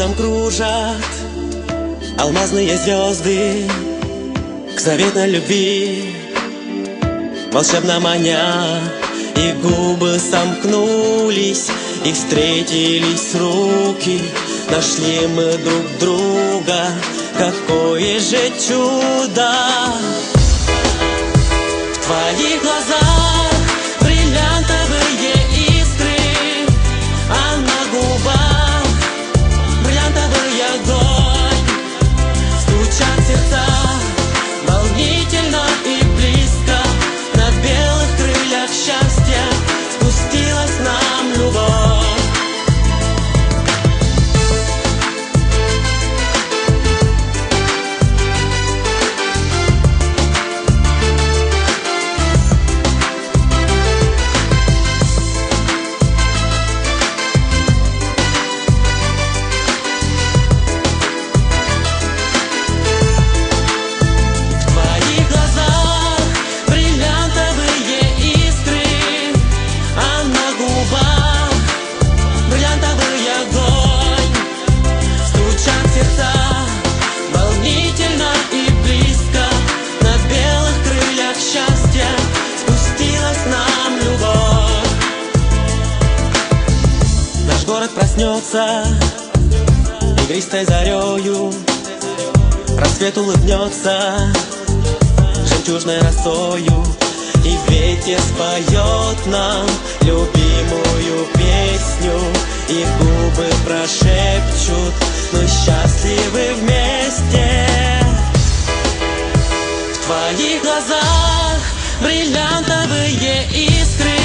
небом кружат алмазные звезды к заветной любви, волшебно маня. И губы сомкнулись, и встретились руки. Нашли мы друг друга, какое же чудо! В твоих глазах бриллиантовые искры, а на губах бриллиантовый огонь. Стучат сердца волнительно и близко. На белых крыльях счастья спустилась нам любовь. Город проснется игристой зарею, рассвет улыбнется жемчужной росою, и ветер споет нам любимую песню, и губы прошепчут: мы счастливы вместе. В твоих глазах бриллиантовые искры,